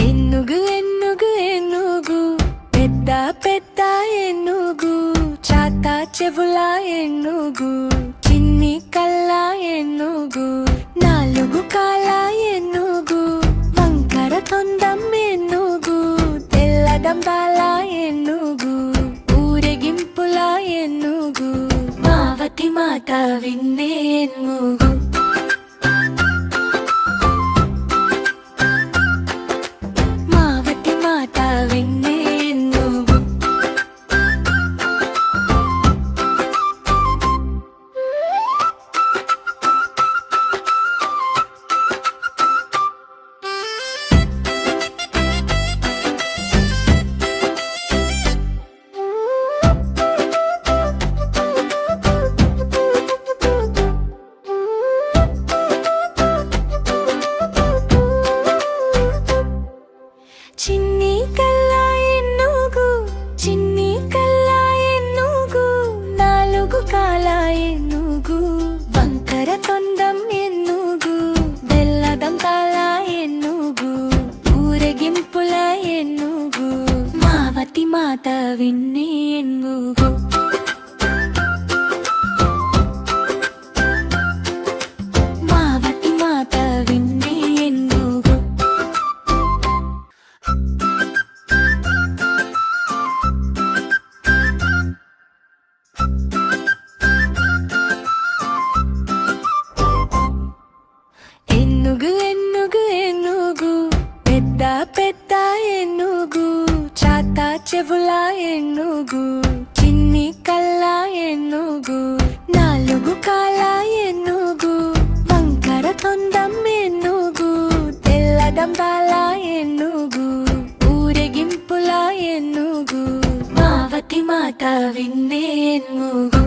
ఎన్నుగు ఎన్నుగు ఎన్నుగు పెద్ద పెద్ద ఎన్నుగు చాత చెవుల ఎన్నుగు చిన్ని కళ్ళ ఎన్నుగు నాలుగు కాళ్ళ ఎన్నుగు వంకర తొండం ఎన్నుగు తెల్లడంబాల ఎన్నుగు ఊరేగింపుల ఎన్నుగు మావతి మాత విన్నే ఎన్నుగు చిన్ని కళ్ళ ఎన్నుగు చిన్ని కళ్ళ ఎన్నుగు నాలుగు కాళ్ళ ఎన్నుగు వంకర తొండం ఎన్నుగు బెల్లదంతాల ఎన్నుగు ఊరేగింపుల ఎన్నుగు మావతి మాత విన్నే ఎన్నుగు మావతి మాత విన్నే ఎన్నుగు ఎన్నుగు ఎన్నుగు ఎన్నుగు పెద్ద పెద్ద ఎన్నుగు చాత చెవుల ఎన్నుగు చిన్ని కళ్ళ ఎన్నుగు నాలుగు కాళ్ళ ఎన్నుగు వంకర తొండం ఎన్నుగు తెల్లడంబాల ఎన్నుగు ఊరేగింపుల ఎన్నుగు మావతి మాత విన్నే ఎన్నుగు